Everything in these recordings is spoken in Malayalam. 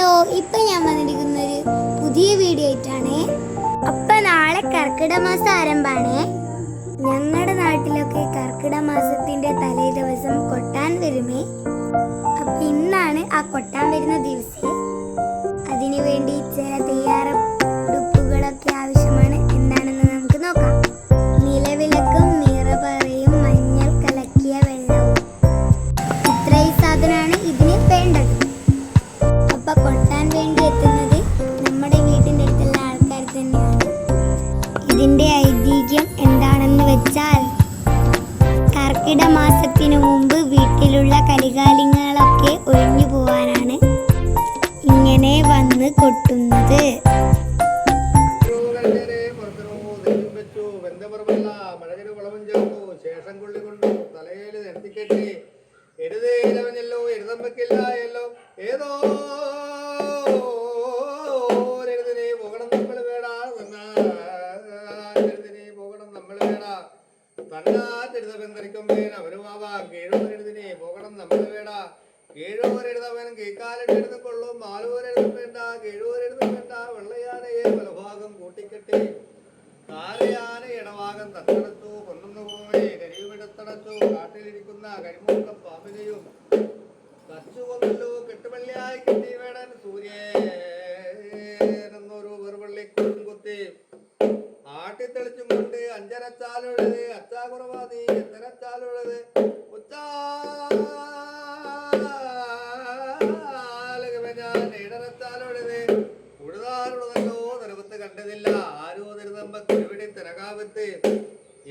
ഹലോ, ഇപ്പം ഞാൻ വന്നിരിക്കുന്ന ഒരു പുതിയ വീഡിയോ ആയിട്ടാണ്. അപ്പം നാളെ കർക്കിടക മാസം ആരംഭമാണ്. ഞങ്ങളുടെ നാട്ടിലൊക്കെ കർക്കിടക മാസത്തിന്റെ തലേ ദിവസം കൊട്ടാൻ വരുമേ. അപ്പം ഇന്നാണ് ആ കൊട്ടാൻ വരുന്ന ദിവസം. അതിനു വേണ്ടി ചില തയ്യാറെടുപ്പുകളൊക്കെ ആവശ്യമാണ്. എന്താണെന്ന് നമുക്ക് നോക്കാം. നിലവിളക്കും നിറപറയും മഞ്ഞൾ കലക്കിയ വെള്ളവും, ഇത്രയും സാധനമാണ് ഇതിന് വേണ്ടത്. അപ്പൊ കൊട്ടാൻ വേണ്ടി എത്തുന്നത് നമ്മുടെ വീട്ടിൻ്റെ അടുത്തുള്ള ആൾക്കാർ തന്നെയാണ്. ഇതിന്റെ ഐതിഹ്യം എന്താണെന്ന് വെച്ചാൽ, കർക്കിടക മാസത്തിനു മുമ്പ് വീട്ടിലുള്ള കലികാലിങ്ങളൊക്കെ ഒഴിഞ്ഞു പോവാനാണ് ഇങ്ങനെ വന്ന് കൊട്ടുന്നത്. ഏതോ പോകണം നമ്മൾ വേടാ പോകണം നമ്മൾ വേടാ തന്നാറ്റെഴുതവൻ അവനുമാവാ കീഴോരെഴുതിനെ പോകണം നമ്മൾ വേടാ കീഴോരെഴുതവൻ കീക്കാലിട്ടെഴുതും കൊള്ളും മാലൂരെഴുതും വേണ്ട കീഴോരെഴുതും വേണ്ട വെള്ളയാനയെ വലഭാഗം കൂട്ടിക്കെട്ടി കാലയാന ഇടഭാഗം തത്തടച്ചു കൊണ്ടുന്നു പോവേ കരിയുമിടത്തടച്ചു കാട്ടിലിരിക്കുന്ന കരിമൂക്കം പാമ്പിനെയും കച്ചുകൊണ്ടല്ലോ കെട്ടുപള്ളിയായി കെട്ടി വേടൻ സൂര്യനൊരു വെറുപള്ളിക്കും കുത്തി ആട്ടിത്തെളിച്ചും കൊണ്ട് അഞ്ചരച്ചാലുള്ളത് അച്ചാ കുറവാതി എത്തരച്ചാലുള്ളത് ഞാൻ ഇടരച്ചാലുള്ളത് ഉഴുതാറുള്ളതല്ലോ നിലവത്ത് കണ്ടതില്ല ആരോ തിരുതമ്പ കുരുവിടി തിരകാവത്ത്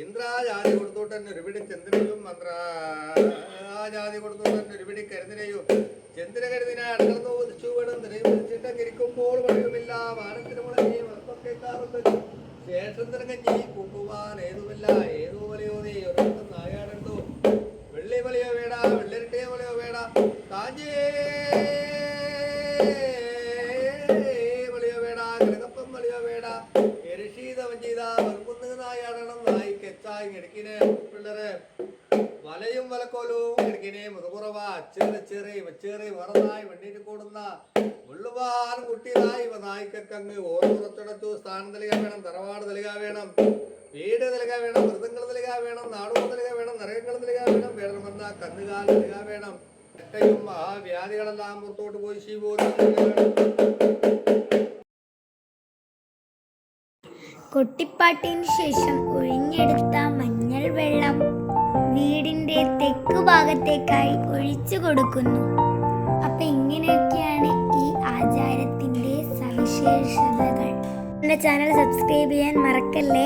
ഇന്ദ്രാജാതി കൊടുത്തോട്ടൻ ഒരുപിടി ചന്ദ്രയും മന്ത്രാജാതി കൊടുത്തോട്ടൻ ഒരുപിടി കരുതിനെയും ചന്ദ്ര കരുതിനെ അടങ്ങുന്നു ചൂടും തിരിക്കുമ്പോൾ വഴിയുമില്ല മാനത്തിന് മുളങ്ങി കേൾക്കാറുണ്ട് ശേഷം തിരങ്ങി കൂട്ടുവാൻ ഏതുമില്ല ഏതോ വലയോ നീ ഒരു നായാടുണ്ടോ വെള്ളി വലയോ വേട വെള്ളിരട്ടിയ വലയോ വേട കാഞ്ചേ വലയോ വേട കിടക്കപ്പം വലയോ വേട എരിശീതവൻ ചെയ്ത വെറുകുന്ന നായാടണം നായി കെച്ചായി ഇടക്കിനെ പിള്ളേരെ വലയും വലക്കോലവും ഇടക്കിനെ മുതുകുറവ ചെറി വറന്നായി വെണ്ണീറ്റ് കൂടുന്ന മുള്ളുവാൻ കുട്ടിയതായി നായിക്കങ്ങ് ഓരോ പുറത്തടച്ചു സ്ഥാനം തലിക വേണം തറവാട് തലിക വേണം വീട് തലിക വേണം മൃതങ്ങൾ തലിക വേണം നാടകം തലിക വേണം നരകങ്ങൾ തലിക വേണം വേണമെന്ന കന്നുകാൽ തലിക വേണം ഒക്കെയും ആ വ്യാധികളെല്ലാം പുറത്തോട്ട് പോയി ശീപോലും കൊട്ടിപ്പാട്ടിന് ശേഷം ഒഴിഞ്ഞെടുത്ത മഞ്ഞൾ വെള്ളം വീടിന്റെ തെക്ക് ഭാഗത്തേക്കായി ഒഴിച്ചു കൊടുക്കുന്നു. അപ്പൊ ഇങ്ങനെയൊക്കെയാണ് ഈ ആചാരത്തിന്റെ സവിശേഷതകൾ. എന്റെ ചാനൽ സബ്സ്ക്രൈബ് ചെയ്യാൻ മറക്കല്ലേ.